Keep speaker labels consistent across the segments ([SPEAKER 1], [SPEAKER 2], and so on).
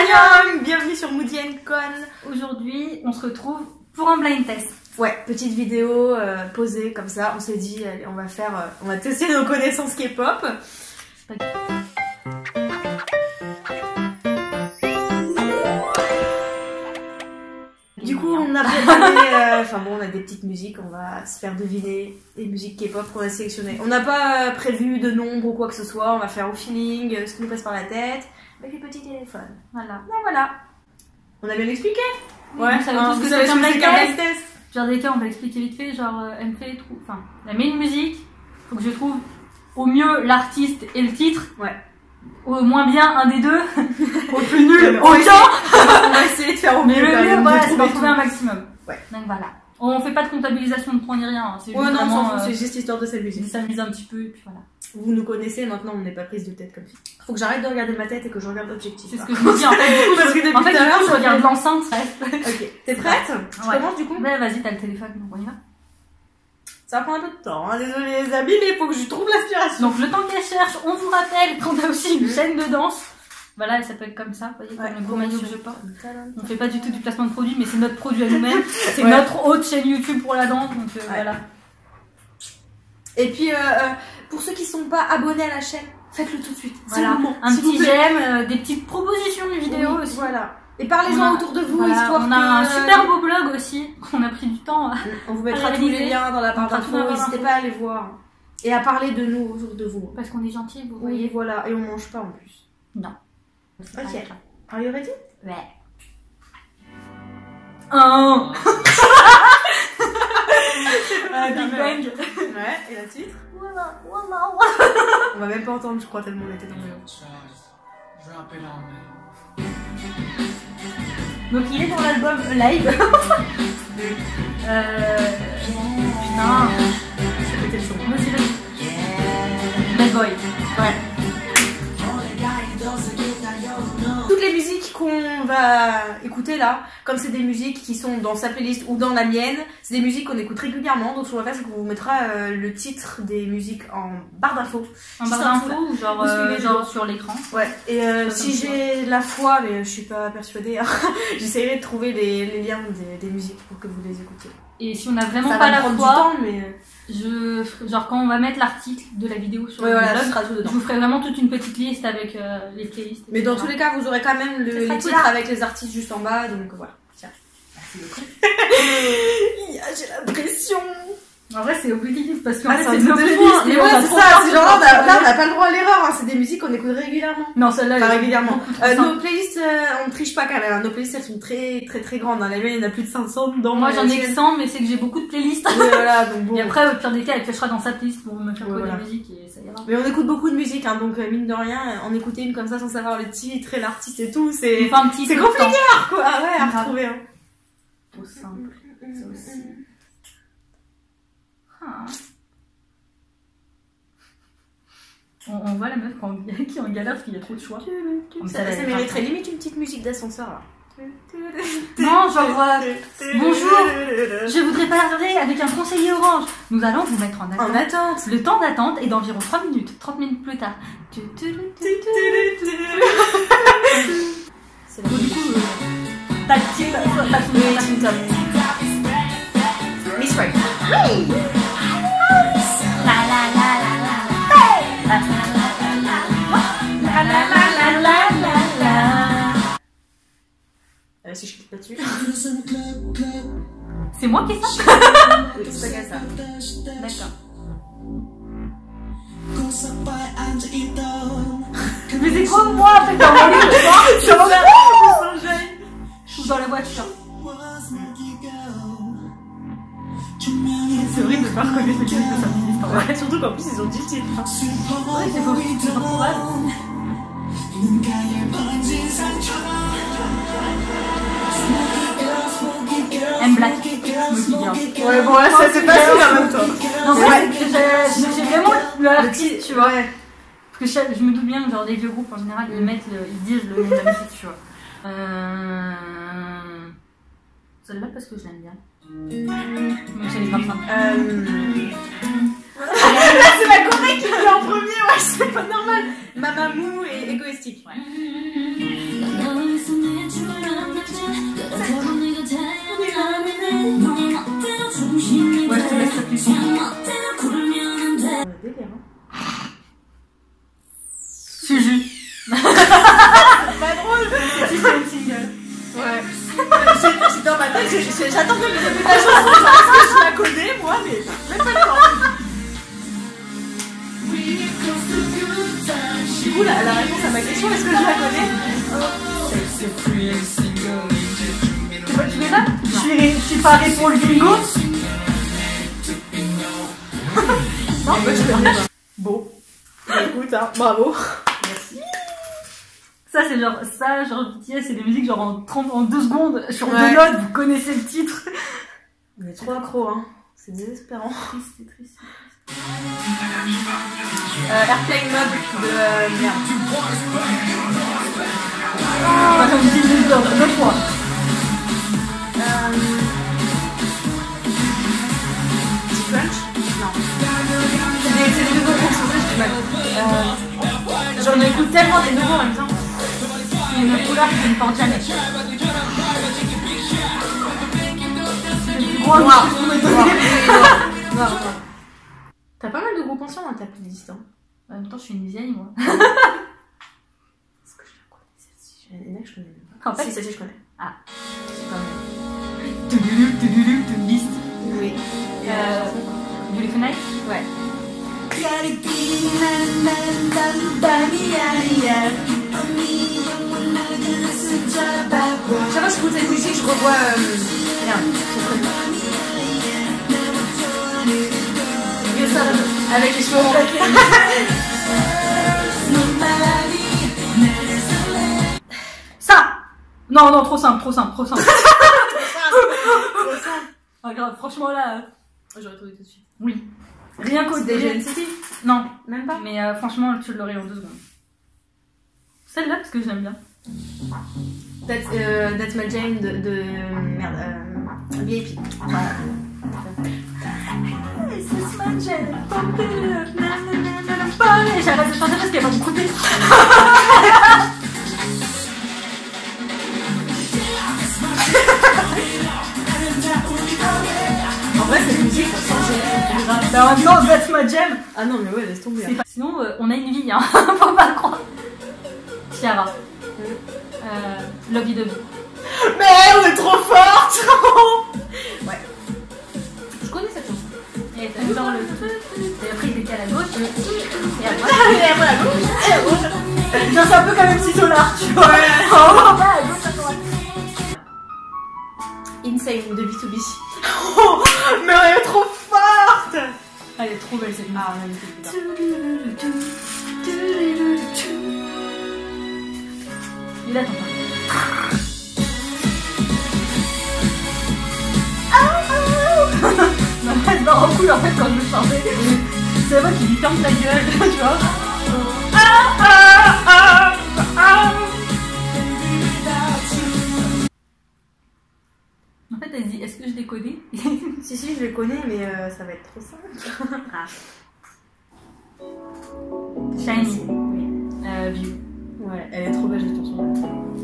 [SPEAKER 1] Young, bienvenue sur Moody & Con.
[SPEAKER 2] Aujourd'hui, on se retrouve pour un blind test.
[SPEAKER 1] Ouais, petite vidéo posée comme ça. On s'est dit, allez, on va tester nos connaissances K-pop. Du coup, on a préparé, on a des petites musiques. On va se faire deviner les musiques K-pop qu'on a sélectionnées. On n'a pas prévu de nombre ou quoi que ce soit. On va faire au feeling, ce qui nous passe par la tête, avec les petits téléphones.
[SPEAKER 2] Voilà.
[SPEAKER 1] Ben voilà. On a bien expliqué.
[SPEAKER 2] Oui, vous savez tous
[SPEAKER 1] vous
[SPEAKER 2] que
[SPEAKER 1] savez
[SPEAKER 2] c'est un blind
[SPEAKER 1] blind
[SPEAKER 2] test.
[SPEAKER 1] test.
[SPEAKER 2] Genre des cas, on va expliquer vite fait. Genre, elle me fait enfin, elle met une musique. Faut que je trouve au mieux l'artiste et le titre.
[SPEAKER 1] Ouais.
[SPEAKER 2] Au moins bien un des deux. Au plus nul,
[SPEAKER 1] on
[SPEAKER 2] aucun.
[SPEAKER 1] va essayer de faire au
[SPEAKER 2] Mais
[SPEAKER 1] mieux.
[SPEAKER 2] le
[SPEAKER 1] quand
[SPEAKER 2] mieux,
[SPEAKER 1] même,
[SPEAKER 2] voilà,
[SPEAKER 1] de
[SPEAKER 2] c'est d'en
[SPEAKER 1] trouver
[SPEAKER 2] trouver
[SPEAKER 1] tout.
[SPEAKER 2] un maximum.
[SPEAKER 1] Ouais.
[SPEAKER 2] Donc voilà. On fait pas de comptabilisation de points ni rien. C'est juste
[SPEAKER 1] Ouais, non,
[SPEAKER 2] vraiment,
[SPEAKER 1] c'est juste histoire de s'amuser.
[SPEAKER 2] de s'amuser un petit peu et puis voilà.
[SPEAKER 1] Vous nous connaissez, maintenant on n'est pas prise de tête comme ça. Faut que j'arrête de regarder ma tête et que je regarde l'objectif.
[SPEAKER 2] C'est ce que je me dis en fait. Du coup,
[SPEAKER 1] Parce que depuis
[SPEAKER 2] en fait,
[SPEAKER 1] tout à
[SPEAKER 2] du
[SPEAKER 1] l'heure,
[SPEAKER 2] coup, je
[SPEAKER 1] ça
[SPEAKER 2] regarde
[SPEAKER 1] fait-
[SPEAKER 2] l'enceinte.
[SPEAKER 1] Ok, t'es prête? Tu
[SPEAKER 2] Ouais.
[SPEAKER 1] commences du coup?
[SPEAKER 2] Ouais, vas-y, t'as le téléphone, donc on y va.
[SPEAKER 1] Ça prend un peu de temps, hein. Désolé les amis, mais il faut que je trouve l'aspiration.
[SPEAKER 2] Donc le temps qu'elle cherche, on vous rappelle qu'on a aussi une chaîne de danse. Voilà, ça peut être comme ça, vous voyez, comme le beau maillot que je porte. On fait pas du tout du placement de produit, mais c'est notre produit à nous-mêmes. C'est
[SPEAKER 1] Ouais.
[SPEAKER 2] notre haute chaîne YouTube pour la danse, donc voilà.
[SPEAKER 1] Et puis, pour ceux qui sont pas abonnés à la chaîne, faites-le tout de suite. C'est
[SPEAKER 2] Voilà.
[SPEAKER 1] le moment,
[SPEAKER 2] Un
[SPEAKER 1] s'il vous
[SPEAKER 2] petit
[SPEAKER 1] plaît.
[SPEAKER 2] j'aime, des petites propositions de vidéos
[SPEAKER 1] Oui,
[SPEAKER 2] aussi.
[SPEAKER 1] voilà. Et parlez-en autour de vous,
[SPEAKER 2] Voilà,
[SPEAKER 1] histoire
[SPEAKER 2] on a un
[SPEAKER 1] que...
[SPEAKER 2] super beau blog aussi, qu'on a pris du temps à...
[SPEAKER 1] On vous mettra
[SPEAKER 2] à
[SPEAKER 1] tous les
[SPEAKER 2] réaliser.
[SPEAKER 1] liens dans la barre
[SPEAKER 2] On mettra tout dans la
[SPEAKER 1] d'infos,
[SPEAKER 2] barre
[SPEAKER 1] n'hésitez
[SPEAKER 2] d'infos.
[SPEAKER 1] pas à aller voir. Et à parler de nous autour de vous.
[SPEAKER 2] Parce qu'on est gentil, vous
[SPEAKER 1] Oui,
[SPEAKER 2] voyez.
[SPEAKER 1] voilà, et on mange pas en plus.
[SPEAKER 2] Non.
[SPEAKER 1] Ok. Are you ready?
[SPEAKER 2] Ouais. Un. Big Bang.
[SPEAKER 1] Ouais, et la titre?
[SPEAKER 2] Voilà.
[SPEAKER 1] On va même pas entendre, je crois, tellement on était dans le...
[SPEAKER 2] Donc il est dans l'album live. Putain.
[SPEAKER 1] C'était le son.
[SPEAKER 2] Vas-y, vas-y. Bad Boy.
[SPEAKER 1] Ouais. Toutes les musiques qu'on va écouter là, comme c'est des musiques qui sont dans sa playlist ou dans la mienne, c'est des musiques qu'on écoute régulièrement. Donc ce qu'on va faire, c'est qu'on vous mettra le titre des musiques en barre d'infos.
[SPEAKER 2] En
[SPEAKER 1] Juste
[SPEAKER 2] barre
[SPEAKER 1] en dessous,
[SPEAKER 2] d'infos ou genre,
[SPEAKER 1] Vous suivez
[SPEAKER 2] genre
[SPEAKER 1] le-
[SPEAKER 2] sur l'écran.
[SPEAKER 1] Ouais, et
[SPEAKER 2] Comme
[SPEAKER 1] si
[SPEAKER 2] ça.
[SPEAKER 1] j'ai la foi, mais je suis pas persuadée, hein, j'essaierai de trouver les liens des musiques pour que vous les écoutiez.
[SPEAKER 2] Et si on a vraiment
[SPEAKER 1] Ça
[SPEAKER 2] pas
[SPEAKER 1] va
[SPEAKER 2] la
[SPEAKER 1] prendre du
[SPEAKER 2] foi,
[SPEAKER 1] temps, mais...
[SPEAKER 2] genre quand on va mettre l'article de la vidéo sur
[SPEAKER 1] Ouais,
[SPEAKER 2] le
[SPEAKER 1] voilà,
[SPEAKER 2] blog,
[SPEAKER 1] ce sera tout
[SPEAKER 2] je
[SPEAKER 1] dedans.
[SPEAKER 2] vous ferai vraiment toute une petite liste avec les playlists.
[SPEAKER 1] Mais dans
[SPEAKER 2] etc.
[SPEAKER 1] tous les cas, vous aurez quand même
[SPEAKER 2] Ça sera
[SPEAKER 1] les
[SPEAKER 2] tout
[SPEAKER 1] titres
[SPEAKER 2] là.
[SPEAKER 1] avec les artistes juste en bas, donc voilà. Tiens.
[SPEAKER 2] Merci beaucoup.
[SPEAKER 1] J'ai l'impression.
[SPEAKER 2] En vrai, c'est obligatoire parce qu'en
[SPEAKER 1] Ah,
[SPEAKER 2] fait,
[SPEAKER 1] c'est
[SPEAKER 2] c'est
[SPEAKER 1] un
[SPEAKER 2] nos
[SPEAKER 1] truc de
[SPEAKER 2] besoins.
[SPEAKER 1] liste.
[SPEAKER 2] Et
[SPEAKER 1] Mais
[SPEAKER 2] on
[SPEAKER 1] ouais,
[SPEAKER 2] a
[SPEAKER 1] c'est
[SPEAKER 2] trop
[SPEAKER 1] ça,
[SPEAKER 2] peur
[SPEAKER 1] c'est
[SPEAKER 2] de
[SPEAKER 1] genre
[SPEAKER 2] pas
[SPEAKER 1] là,
[SPEAKER 2] savoir.
[SPEAKER 1] on n'a pas le droit à l'erreur, hein. C'est des musiques qu'on écoute régulièrement.
[SPEAKER 2] Non, celle-là,
[SPEAKER 1] Pas
[SPEAKER 2] elle est
[SPEAKER 1] régulièrement.
[SPEAKER 2] beaucoup trop simple.
[SPEAKER 1] Nos playlists, on triche pas quand même. Hein. Nos playlists, elles sont très très très grandes. Hein. La mienne, il y en a plus de 500 dedans.
[SPEAKER 2] Moi, j'en ai
[SPEAKER 1] que
[SPEAKER 2] que 100, mais c'est que j'ai beaucoup de playlists.
[SPEAKER 1] voilà, donc bon.
[SPEAKER 2] Et après, au pire des cas, elle pêchera dans sa playlist pour me faire
[SPEAKER 1] Ouais,
[SPEAKER 2] trouver
[SPEAKER 1] voilà.
[SPEAKER 2] la musique et ça ira.
[SPEAKER 1] Mais on écoute beaucoup de musique, hein, donc mine de rien, en écouter une comme ça sans savoir le titre et l'artiste et tout,
[SPEAKER 2] On
[SPEAKER 1] c'est
[SPEAKER 2] fait un petit
[SPEAKER 1] c'est
[SPEAKER 2] peu de temps.
[SPEAKER 1] compliqué quoi. Ah ouais, à
[SPEAKER 2] Grave.
[SPEAKER 1] retrouver. Hein.
[SPEAKER 2] Trop simple, ça aussi. Ah. On voit la meuf qui est en galère parce qu'il y a trop de choix.
[SPEAKER 1] Ça mériterait limite une petite musique d'ascenseur là.
[SPEAKER 2] Non, genre, bonjour, je voudrais parler avec un conseiller orange. Nous allons vous mettre en attente.
[SPEAKER 1] En attente.
[SPEAKER 2] Le temps d'attente est d'environ 3 minutes. 30 minutes plus tard.
[SPEAKER 1] C'est la
[SPEAKER 2] Du
[SPEAKER 1] musique.
[SPEAKER 2] coup, t'as le
[SPEAKER 1] Miss Right. Si je clique là-dessus.
[SPEAKER 2] C'est moi qui ai ça?
[SPEAKER 1] Oui, c'est pas qu'à ça.
[SPEAKER 2] D'accord. Mais c'est trop moi en fait dans la rue, tu vois. Je suis en train Je suis dans la voiture.
[SPEAKER 1] C'est horrible de pas reconnaître le clip de sa playlist en vrai. Surtout qu'en plus ils ont dit le titre.
[SPEAKER 2] Ouais, c'est faux, c'est pas probable. M Black, Smoky Girl.
[SPEAKER 1] Ouais, bon, là ça c'est facile en même temps.
[SPEAKER 2] Non,
[SPEAKER 1] Ouais.
[SPEAKER 2] ouais, j'ai vraiment l'artiste, tu vois.
[SPEAKER 1] Ouais.
[SPEAKER 2] Parce que je me doute bien que genre les vieux groupes en général ils mettent ils disent le nom de la musique, tu vois. Celle-là parce que je l'aime bien. Mais c'est les pas simple.
[SPEAKER 1] Là c'est la Corée qui vient en premier, ouais c'est pas normal. Mamamoo et égoïstique.
[SPEAKER 2] Ouais.
[SPEAKER 1] J'attends de me répéter la chanson, parce que je la connais, moi, mais même pas le temps. Du coup, la réponse à ma question, est-ce que je la connais?
[SPEAKER 2] Tu fais ça? Je suis parée pour le bingo.
[SPEAKER 1] Non, bah, je connais pas. Bon. Bah, écoute, hein, bravo. Merci.
[SPEAKER 2] Ça, c'est genre, BTS, c'est des musiques genre en 2 secondes, sur 2
[SPEAKER 1] Ouais.
[SPEAKER 2] notes, vous connaissez le titre.
[SPEAKER 1] On est trop accro, hein. C'est désespérant.
[SPEAKER 2] Triste, c'est triste.
[SPEAKER 1] Airplane Mode de merde.
[SPEAKER 2] Ah, comme dit le 2 fois.
[SPEAKER 1] Crunch? Non. C'est des nouveaux groupes, c'est ça, j'ai du mal. J'en écoute tellement des nouveaux en même temps.
[SPEAKER 2] Une couleur qui ne porte jamais.
[SPEAKER 1] Noir.
[SPEAKER 2] Noir.
[SPEAKER 1] Noir. T'as pas mal de groupes anciens dans ta playlist, hein.
[SPEAKER 2] En même temps, je suis une vieille, moi.
[SPEAKER 1] Est-ce que je la connais celle-ci? Il y en a que je connais même pas.
[SPEAKER 2] En fait,
[SPEAKER 1] si, celle-ci je connais.
[SPEAKER 2] Ah.
[SPEAKER 1] C'est pas mal.
[SPEAKER 2] Tudulu, liste.
[SPEAKER 1] Oui.
[SPEAKER 2] Beautiful Night?
[SPEAKER 1] Ouais. Chaque fois que j'écoute cette musique, je revois. Merde, son prénom. Avec les cheveux ronds.
[SPEAKER 2] Ça! Non, non, trop simple. Ah, grave, franchement là.
[SPEAKER 1] J'aurais trouvé tout de suite.
[SPEAKER 2] Oui. Rien qu'au
[SPEAKER 1] Des
[SPEAKER 2] début.
[SPEAKER 1] GNCT?
[SPEAKER 2] Non,
[SPEAKER 1] Même pas.
[SPEAKER 2] mais franchement, tu l'aurais en 2 secondes. Celle-là, parce que je l'aime bien.
[SPEAKER 1] That's My Jam de merde. VIP. Voilà.
[SPEAKER 2] J'arrête de chanter parce qu'elle va me couper.
[SPEAKER 1] En vrai, cette musique, ça sent génial.
[SPEAKER 2] Bah, en même temps, That's My Jam.
[SPEAKER 1] Ah non, mais ouais, laisse tomber.
[SPEAKER 2] C'est pas- Sinon, on a une vie, hein. Faut pas le croire. Tiara. Lovey Dovey.
[SPEAKER 1] Mais on est trop forte. Ouais. Je connais cette chanson.
[SPEAKER 2] Et t'as genre le. Et après, il décale à gauche. Et après.
[SPEAKER 1] Et après la gauche. Et la gauche.
[SPEAKER 2] C'est un peu comme MC Solar, tu vois.
[SPEAKER 1] Ouais.
[SPEAKER 2] En haut, en bas, à gauche, à droite.
[SPEAKER 1] Insane de B2B. Oh, mais elle est trop forte.
[SPEAKER 2] Elle est trop belle cette musique.
[SPEAKER 1] Ah, on a écouté plus tard.
[SPEAKER 2] Il attend pas. Non, elle se barre en couille en fait quand je veux chanter. C'est moi qui lui ferme ta gueule, tu vois. En fait, elle se dit, est-ce que je l'ai codé?
[SPEAKER 1] Si, si, je les connais, mais ça va être trop simple.
[SPEAKER 2] Shiny.
[SPEAKER 1] Oui.
[SPEAKER 2] View.
[SPEAKER 1] Ouais, elle est trop belle cette chanson.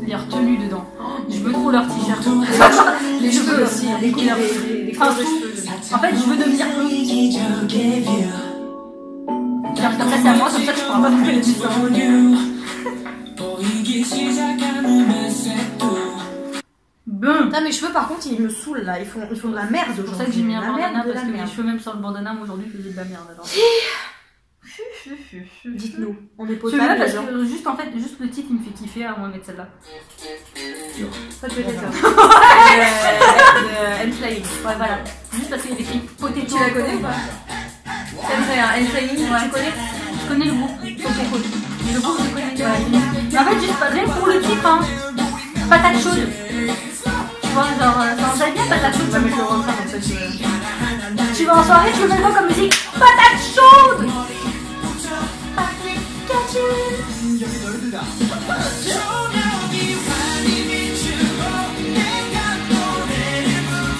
[SPEAKER 2] Les retenues dedans. Je veux trop leur t-shirt.
[SPEAKER 1] Les cheveux aussi, les couleurs, les
[SPEAKER 2] Enfin,
[SPEAKER 1] couleurs de
[SPEAKER 2] tout.
[SPEAKER 1] cheveux.
[SPEAKER 2] En fait, je veux devenir bleu. Comme ça, c'est à moi, comme ça, tu pourras pas me faire les différents. Bon.
[SPEAKER 1] Putain, mes cheveux par contre ils me saoulent là, ils font de la merde
[SPEAKER 2] C'est
[SPEAKER 1] aujourd'hui.
[SPEAKER 2] pour ça que j'ai mis un
[SPEAKER 1] La
[SPEAKER 2] bandana
[SPEAKER 1] merde de
[SPEAKER 2] parce
[SPEAKER 1] la
[SPEAKER 2] que mes
[SPEAKER 1] merde.
[SPEAKER 2] cheveux, même sans le bandana, moi aujourd'hui, faisaient de la merde. Alors.
[SPEAKER 1] Dites-nous, on est
[SPEAKER 2] Celui-là,
[SPEAKER 1] potable
[SPEAKER 2] parce
[SPEAKER 1] genre.
[SPEAKER 2] que juste en fait, juste le titre il me fait kiffer, alors on va mettre celle-là.
[SPEAKER 1] Ça peut être ça. N-Flying.
[SPEAKER 2] Ouais, voilà. Juste parce qu'il y a écrit Potato.
[SPEAKER 1] Tu la connais ou pas? N-Flying,
[SPEAKER 2] Ouais.
[SPEAKER 1] tu connais?
[SPEAKER 2] Je connais le groupe, Potato. Mais le groupe, je connais pas. Mais en fait, juste pas rien pour le titre, hein. Patate chaude. Tu vois, genre, j'aime bien patate chaude.
[SPEAKER 1] Ouais, mais je le refais comme ça.
[SPEAKER 2] Tu vas en soirée, tu veux quoi comme musique? Patate chaude!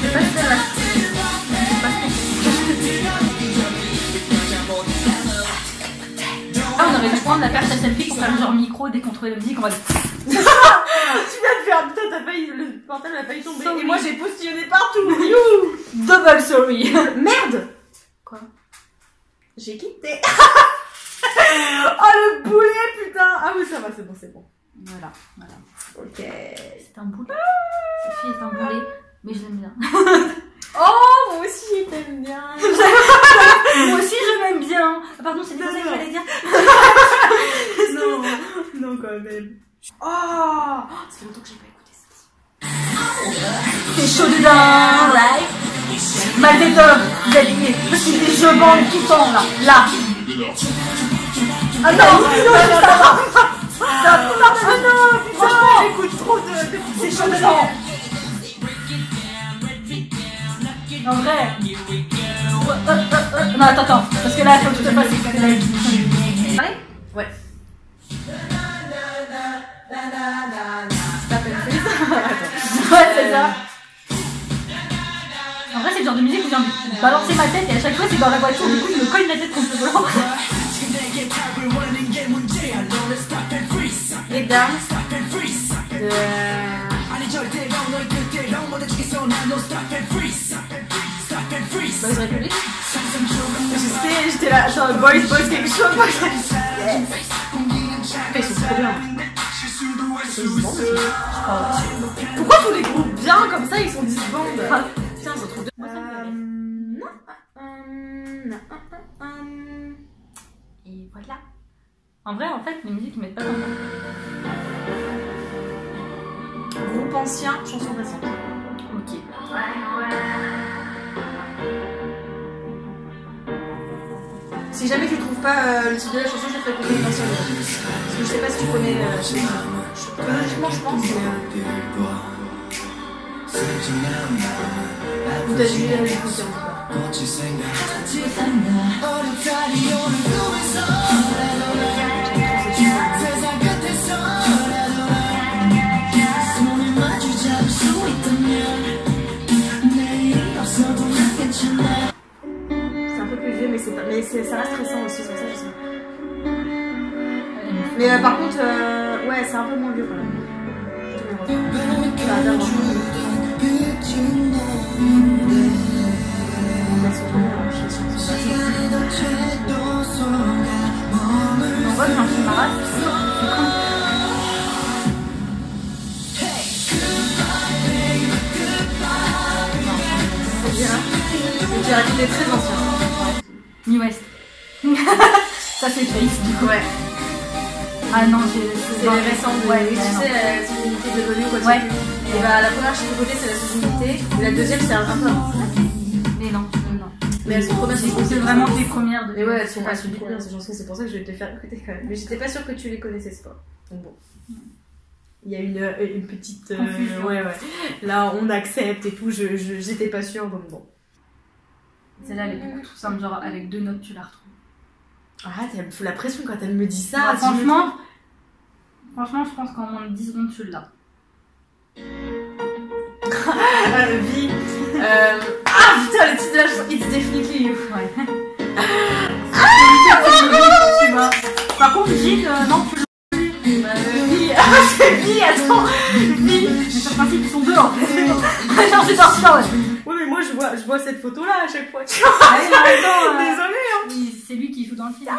[SPEAKER 2] C'est pas celle-là. Ah, on aurait dû prendre la perche à selfie pour faire le genre micro dès qu'on trouvait la musique, on va dire.
[SPEAKER 1] Tu viens de faire, putain, t'as failli, le portable a failli tomber.
[SPEAKER 2] Sorry.
[SPEAKER 1] Et moi j'ai postillonné partout. You.
[SPEAKER 2] Double sorry.
[SPEAKER 1] Merde.
[SPEAKER 2] Quoi?
[SPEAKER 1] J'ai quitté. Oh le boulet, putain. Ah oui, ça va, c'est bon.
[SPEAKER 2] Voilà, voilà.
[SPEAKER 1] Ok.
[SPEAKER 2] C'est un boulet. Cette fille est un boulet. mais je l'aime bien.
[SPEAKER 1] Oh, moi aussi, je t'aime bien.
[SPEAKER 2] Moi aussi, je m'aime bien. Ah, pardon, c'est pas ça que j'allais dire.
[SPEAKER 1] Non, non, quand même. Oh, ça fait longtemps que j'ai pas écouté ça.
[SPEAKER 2] C'est chaud dedans, right? Malvaiteur, vous habillez. Parce qu'il est je bande tout le temps, là. Là. Ah non, non, putain,
[SPEAKER 1] j'écoute trop de...
[SPEAKER 2] c'est chaud dedans. En vrai. Non, attends, parce que là, il faut que je te fasse écouter.
[SPEAKER 1] Ouais.
[SPEAKER 2] Ouais, c'est ça. En vrai, c'est le genre de musique où j'ai envie de balancer ma tête et à chaque fois, c'est dans la voiture, du coup, je me cogne la tête contre le volant.
[SPEAKER 1] Les dames de... Boys Republic. J'étais là, genre boys quelque chose. Ils sont trop bien. Pourquoi tous les groupes bien comme ça ils sont disbandés? Putain, c'est trop bien.
[SPEAKER 2] Et voilà. En vrai, en fait, les musiques mettent pas longtemps.
[SPEAKER 1] Groupe ancien, chanson récente.
[SPEAKER 2] Ok.
[SPEAKER 1] Si jamais tu trouves pas le titre de la chanson, je te ferai écouter une ancienne. Parce que je sais pas si tu connais. Logiquement, je pense. Ou t'as dû l'écouter en tout cas. C'est un peu plus vieux, mais c'est pas, mais ça reste récent aussi, c'est pour ça que je sais. Mais par contre, ouais, c'est un peu moins vieux quand même. Je te mets le refrain.
[SPEAKER 2] On voit que j'ai un film marade.
[SPEAKER 1] Je dirais qu'il est très ancien.
[SPEAKER 2] New West. Ça c'est Face du coup.
[SPEAKER 1] Ouais.
[SPEAKER 2] Ah non,
[SPEAKER 1] c'est les récents de...
[SPEAKER 2] Ouais,
[SPEAKER 1] oui, tu sais, la sous-unité de Volume quoi.
[SPEAKER 2] Ouais.
[SPEAKER 1] Et bah la première chez côté c'est la sous-unité. Et la deuxième c'est un peu avant.
[SPEAKER 2] Mais non.
[SPEAKER 1] Mais elles sont trop bien.
[SPEAKER 2] C'est vraiment les premières de...
[SPEAKER 1] Mais ouais, elles sont trop bien ces chansons. C'est pour ça que je vais te faire écouter quand même. Mais j'étais pas sûre que tu les connaissais, c'est pas. Donc bon. Il y a une petite... ouais. Là, on accepte et tout. J'étais pas sûre, donc bon.
[SPEAKER 2] Celle-là, elle est beaucoup trop simple. Genre, avec 2 notes, tu la retrouves.
[SPEAKER 1] Ah, elle me fout la pression quand elle me dit ça.
[SPEAKER 2] Bah, franchement, je pense qu'en moins de 10 secondes, tu l'as.
[SPEAKER 1] Vie. Ah putain, le titre de la chanson, It's Definitely You.
[SPEAKER 2] Ouais. Tu vois. Par contre, Gilles, non, tu l'as.
[SPEAKER 1] Vie. Ah, c'est Vie, attends. Vie.
[SPEAKER 2] Mais sur le principe, ils sont 2 en fait. Non, c'est sorti là, ouais.
[SPEAKER 1] Ouais, mais moi, je vois cette photo-là à chaque fois. Tu vois. Désolée, hein.
[SPEAKER 2] C'est lui qui joue dans le film.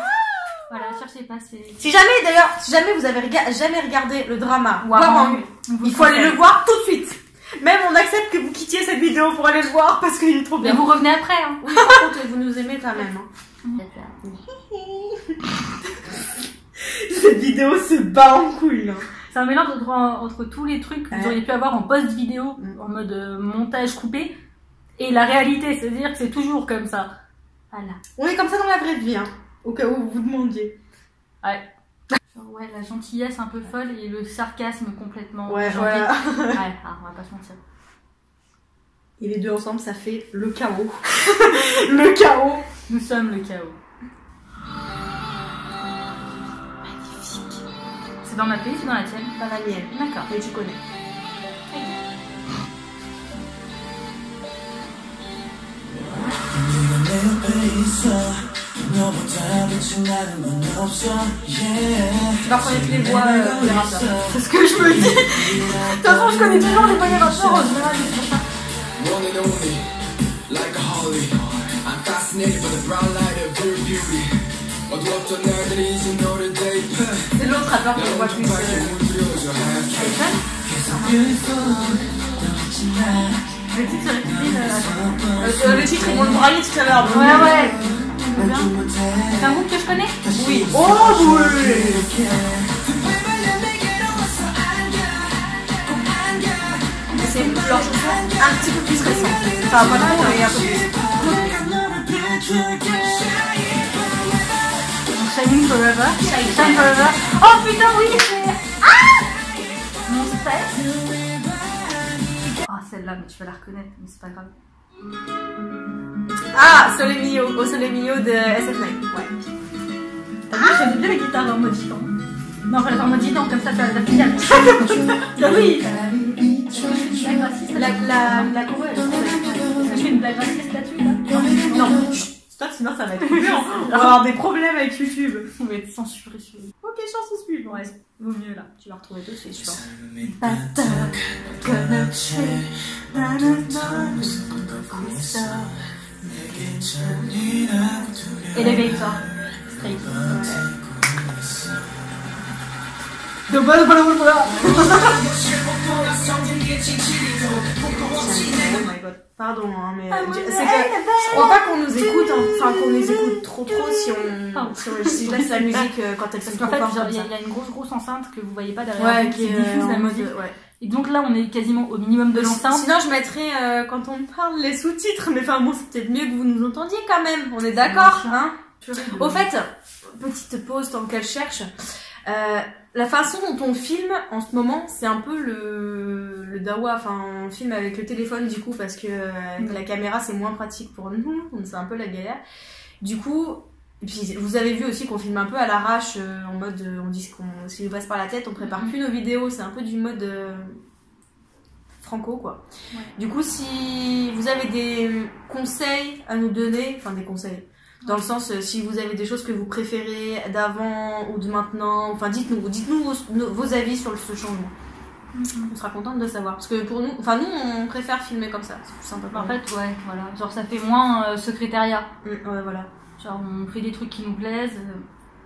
[SPEAKER 2] Voilà, cherchez pas, c'est...
[SPEAKER 1] Si jamais vous avez jamais regardé le drama
[SPEAKER 2] Warang,
[SPEAKER 1] il faut aller le voir tout de suite. Même on accepte que vous quittiez cette vidéo pour aller le voir parce qu'il est trop bien.
[SPEAKER 2] Mais vous revenez après, hein.
[SPEAKER 1] Oui, par contre, vous nous aimez quand même. Hein. Cette vidéo se bat en couille. Hein.
[SPEAKER 2] C'est un mélange entre tous les trucs que vous auriez pu avoir en post-vidéo, en mode montage coupé, et la réalité, c'est-à-dire que c'est toujours comme ça. Voilà.
[SPEAKER 1] On est comme ça dans la vraie vie, hein. Au cas où vous vous demandiez.
[SPEAKER 2] Ouais. Genre, ouais, la gentillesse un peu folle et le sarcasme complètement...
[SPEAKER 1] Ouais,
[SPEAKER 2] gentil.
[SPEAKER 1] voilà.
[SPEAKER 2] Ouais, on va pas se mentir.
[SPEAKER 1] Et les deux ensemble, ça fait le chaos. Le chaos.
[SPEAKER 2] Nous sommes le chaos.
[SPEAKER 1] Magnifique.
[SPEAKER 2] C'est dans ma playlist ou dans la tienne?
[SPEAKER 1] Dans la mienne.
[SPEAKER 2] D'accord.
[SPEAKER 1] Mais tu connais. Tu vas reconnaître les voix des rappeurs.
[SPEAKER 2] C'est ce que je me dis. De toute façon, je connais toujours les voix des rappeurs en général.
[SPEAKER 1] C'est l'autre rappeur que je vois plus.
[SPEAKER 2] Le titre sur YouTube.
[SPEAKER 1] Le titre, ils m'ont braillé tout à l'heure. donc-
[SPEAKER 2] Ouais. Bien. C'est un groupe que je connais?
[SPEAKER 1] Oui. Oh oui. C'est leur chanson un petit peu plus récente. Enfin, pas trop, mais un peu plus.
[SPEAKER 2] Shining Forever. Shine Forever. Oh putain, oui, c'est. Ah! Mon stress. Ah, celle-là, mais tu vas la reconnaître, mais c'est pas grave.
[SPEAKER 1] Ah, Sole Mio, au Sole Mio de SF9. Ouais.
[SPEAKER 2] T'as vu, j'aime bien la guitare en mode gitan. Non, enfin, en mode gitan, comme ça, t'as la filiale. Ah oui!
[SPEAKER 1] La coureuse.
[SPEAKER 2] Je fais une blague raciste là-dessus, là?
[SPEAKER 1] Non. Stop, sinon ça va être coupé. On va avoir des problèmes avec YouTube.
[SPEAKER 2] On va être censuré sur YouTube.
[SPEAKER 1] Ok, chance suivante.
[SPEAKER 2] Ouais, vaut mieux là.
[SPEAKER 1] Tu vas retrouver tout de suite, je pense.
[SPEAKER 2] Elevator. Straight.
[SPEAKER 1] De bonne voilà. Oh my god. Pardon, hein, mais c'est que je crois pas qu'on nous écoute, enfin qu'on nous écoute trop si je laisse la musique quand elle fait
[SPEAKER 2] Parce
[SPEAKER 1] trop
[SPEAKER 2] qu'en fait,
[SPEAKER 1] fort
[SPEAKER 2] il
[SPEAKER 1] comme ça.
[SPEAKER 2] y a une grosse enceinte que vous voyez pas derrière
[SPEAKER 1] Ouais,
[SPEAKER 2] vous,
[SPEAKER 1] qui
[SPEAKER 2] diffuse la
[SPEAKER 1] en mode,
[SPEAKER 2] musique.
[SPEAKER 1] ouais.
[SPEAKER 2] Et donc là, on est quasiment au minimum de l'enceinte.
[SPEAKER 1] Sinon, je mettrais quand on parle les sous-titres, mais enfin bon, c'est peut-être mieux que vous nous entendiez quand même. On est d'accord, hein? Au fait, petite pause tant qu'elle cherche. La façon dont on filme en ce moment, c'est un peu le dawa. Enfin, on filme avec le téléphone du coup parce que avec la caméra c'est moins pratique pour nous, donc c'est un peu la galère. Du coup, et puis vous avez vu aussi qu'on filme un peu à l'arrache, en mode on dit ce qui nous passe par la tête, on prépare plus nos vidéos, c'est un peu du mode franco quoi.
[SPEAKER 2] Ouais.
[SPEAKER 1] Du coup, si vous avez des conseils à nous donner, enfin des conseils. Dans le sens, si vous avez des choses que vous préférez d'avant ou de maintenant, enfin dites-nous vos avis sur ce changement. On sera contente de savoir. Parce que pour nous, enfin nous on préfère filmer comme ça, c'est plus sympa.
[SPEAKER 2] En fait, ouais, voilà. Genre, ça fait moins secrétariat.
[SPEAKER 1] Ouais, voilà.
[SPEAKER 2] Genre, on fait des trucs qui nous plaisent,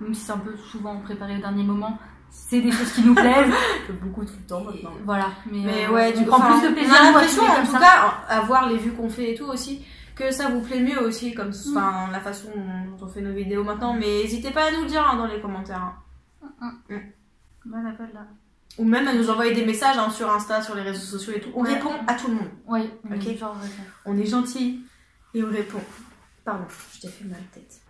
[SPEAKER 2] même si c'est un peu souvent préparé au dernier moment. C'est des choses qui nous plaisent.
[SPEAKER 1] Beaucoup tout le temps maintenant.
[SPEAKER 2] Voilà. Mais
[SPEAKER 1] ouais,
[SPEAKER 2] on prend plus de plaisir.
[SPEAKER 1] On a
[SPEAKER 2] à
[SPEAKER 1] l'impression,
[SPEAKER 2] filmer
[SPEAKER 1] en
[SPEAKER 2] comme
[SPEAKER 1] tout
[SPEAKER 2] ça.
[SPEAKER 1] cas, à voir les vues qu'on fait et tout aussi, que ça vous plaît mieux aussi, comme enfin la façon dont on fait nos vidéos maintenant. Mais n'hésitez pas à nous le dire dans les commentaires.
[SPEAKER 2] Voilà, là.
[SPEAKER 1] Ou même à nous envoyer des messages sur Insta, sur les réseaux sociaux et tout. On répond à tout le monde.
[SPEAKER 2] Ouais,
[SPEAKER 1] Ok.
[SPEAKER 2] genre,
[SPEAKER 1] On est gentil et on répond. Pardon, je t'ai fait mal à la tête.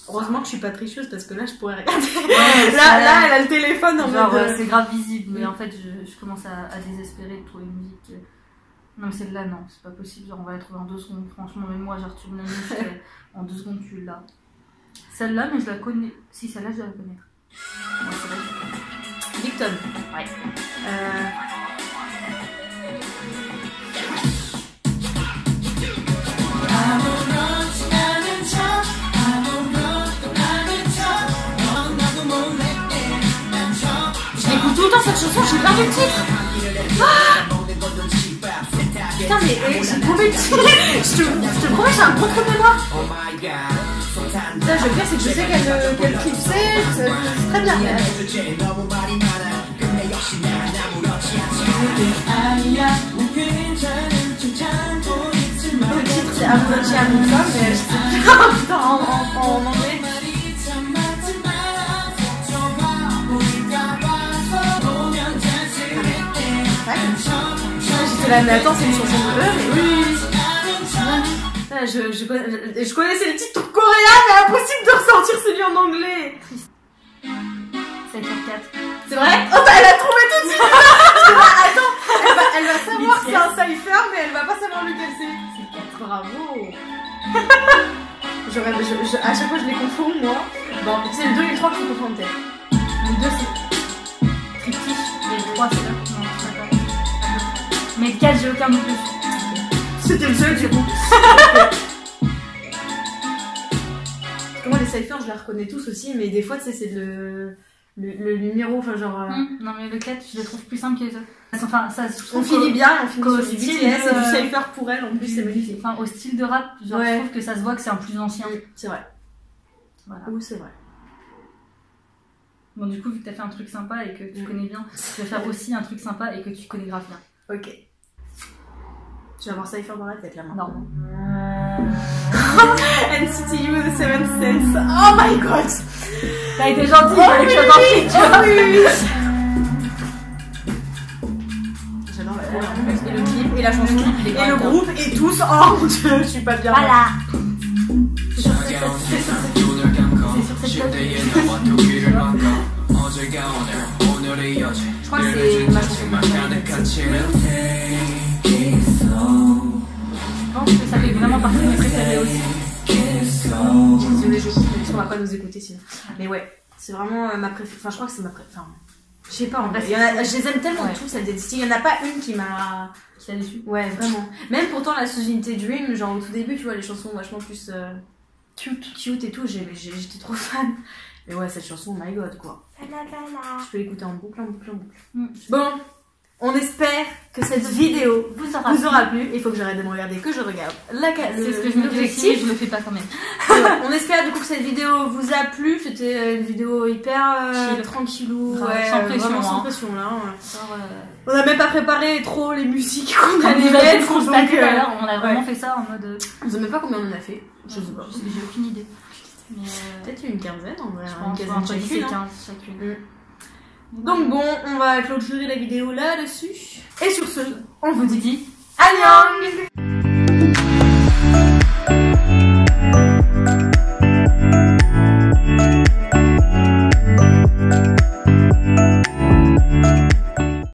[SPEAKER 1] Heureusement que je suis pas tricheuse parce que là je pourrais regarder.
[SPEAKER 2] Ouais,
[SPEAKER 1] là, elle a le téléphone en
[SPEAKER 2] genre,
[SPEAKER 1] mode.
[SPEAKER 2] c'est grave visible, mais en fait, je commence à désespérer de trouver une musique. Non, mais celle-là, non, c'est pas possible. Genre, on va la trouver en 2 secondes. Franchement, même moi, j'ai retrouvé la musique en 2 secondes, tu l'as. Celle-là, mais je la connais. Si, celle-là, je dois la connaître. Ouais, c'est vrai.
[SPEAKER 1] Victon.
[SPEAKER 2] Ouais.
[SPEAKER 1] J'écoute tout le temps cette chanson, j'ai perdu le titre. Putain, mais j'ai trouvé le titre. Je te promets, j'ai un gros trou de mémoire. Putain, je veux dire, c'est que je sais quel clip c'est très bien. Le titre c'est Amourachi Amuka, mais je sais pas, putain, en anglais. J'étais là, mais attends, c'est une chanson de eux, mais oui. Je connaissais le titre coréen, mais impossible de ressortir celui en anglais.
[SPEAKER 2] 7h04.
[SPEAKER 1] C'est vrai? Oh, elle a trouvé tout de suite. Attends, elle va savoir que c'est un cypher, mais elle va pas savoir lequel c'est. Bravo. À chaque fois, je les confonds, moi. Bon, c'est le 2 et le 3 que je confonds peut-être.
[SPEAKER 2] Le 2, c'est triptyque. Et le 3, c'est là. Non, c'est pas. Mais le 4, j'ai aucun doute dessus.
[SPEAKER 1] C'était le seul, du coup. Comment les cyphers, je les reconnais tous aussi, mais des fois, tu sais, c'est le numéro, enfin genre.
[SPEAKER 2] Non, mais le 4, je le trouve plus simple que les autres. Enfin, ça,
[SPEAKER 1] On finit bien, on finit
[SPEAKER 2] qu'au
[SPEAKER 1] sur du
[SPEAKER 2] style
[SPEAKER 1] BTS et
[SPEAKER 2] de-
[SPEAKER 1] du cypher pour elle, en plus, c'est magnifique.
[SPEAKER 2] Enfin, au style de rap, genre,
[SPEAKER 1] Ouais.
[SPEAKER 2] je trouve que ça se voit que c'est un plus ancien.
[SPEAKER 1] C'est vrai.
[SPEAKER 2] Voilà.
[SPEAKER 1] Oui, c'est vrai.
[SPEAKER 2] Bon, du coup, vu que t'as fait un truc sympa et que tu connais bien, tu vas faire aussi un truc sympa et que tu connais grave bien.
[SPEAKER 1] Ok. Tu vas avoir Cypher dans la tête là maintenant.
[SPEAKER 2] Non.
[SPEAKER 1] NCT U, The Seventh Sense. Oh my god!
[SPEAKER 2] T'as été gentil, il fallait que je sois gentille, tu vois.
[SPEAKER 1] J'adore la et le clip, et la chanson,
[SPEAKER 2] Il est
[SPEAKER 1] et
[SPEAKER 2] grave
[SPEAKER 1] le
[SPEAKER 2] bien.
[SPEAKER 1] groupe, et tous. Oh mon dieu, je suis pas bien.
[SPEAKER 2] Voilà. C'est sur cette
[SPEAKER 1] Je crois que c'est ma chanson préférée.
[SPEAKER 2] Je pense que ça fait vraiment partie de mes préférés aussi.
[SPEAKER 1] Désolée, je coupe, parce qu'on va pas nous écouter sinon. Mais ouais, c'est vraiment ma préférée. Enfin, je crois que c'est ma préférée. Enfin, je sais pas, en vrai. Je les aime tellement tous, celles d'NCT. Il y en a pas une qui m'a.
[SPEAKER 2] Qui l'a déçu.
[SPEAKER 1] Ouais, vraiment. Même pourtant, la Sujinite Dream, genre au tout début, tu vois, les chansons vachement plus cute et tout, j'étais trop fan. Mais ouais, cette chanson, oh my god, quoi. Je peux l'écouter en boucle, en boucle, en boucle. Bon, on espère que cette vidéo vous aura plu. Il faut que j'arrête de me regarder, que je regarde
[SPEAKER 2] C'est ce que je me dis aussi, je le fais pas quand même.
[SPEAKER 1] Ouais, on espère du coup que cette vidéo vous a plu. C'était une vidéo hyper tranquillou,
[SPEAKER 2] ouais, sans pression,
[SPEAKER 1] vraiment sans
[SPEAKER 2] hein.
[SPEAKER 1] pression là.
[SPEAKER 2] Genre,
[SPEAKER 1] On n'a même pas préparé trop les musiques qu'on
[SPEAKER 2] on
[SPEAKER 1] allait
[SPEAKER 2] a déjà
[SPEAKER 1] mettre.
[SPEAKER 2] constaté
[SPEAKER 1] donc,
[SPEAKER 2] d'ailleurs, on a vraiment
[SPEAKER 1] ouais.
[SPEAKER 2] fait ça en mode.
[SPEAKER 1] Je sais même pas combien on en a fait. Je sais pas.
[SPEAKER 2] J'ai aucune idée. Mais
[SPEAKER 1] Peut-être une quinzaine en vrai.
[SPEAKER 2] je
[SPEAKER 1] Une
[SPEAKER 2] pense
[SPEAKER 1] quinzaine
[SPEAKER 2] entre 10 et
[SPEAKER 1] chacune,
[SPEAKER 2] 15
[SPEAKER 1] hein.
[SPEAKER 2] chacune.
[SPEAKER 1] Donc bon, on va clôturer la vidéo là-dessus. Et sur ce,
[SPEAKER 2] On vous dit
[SPEAKER 1] annyeong!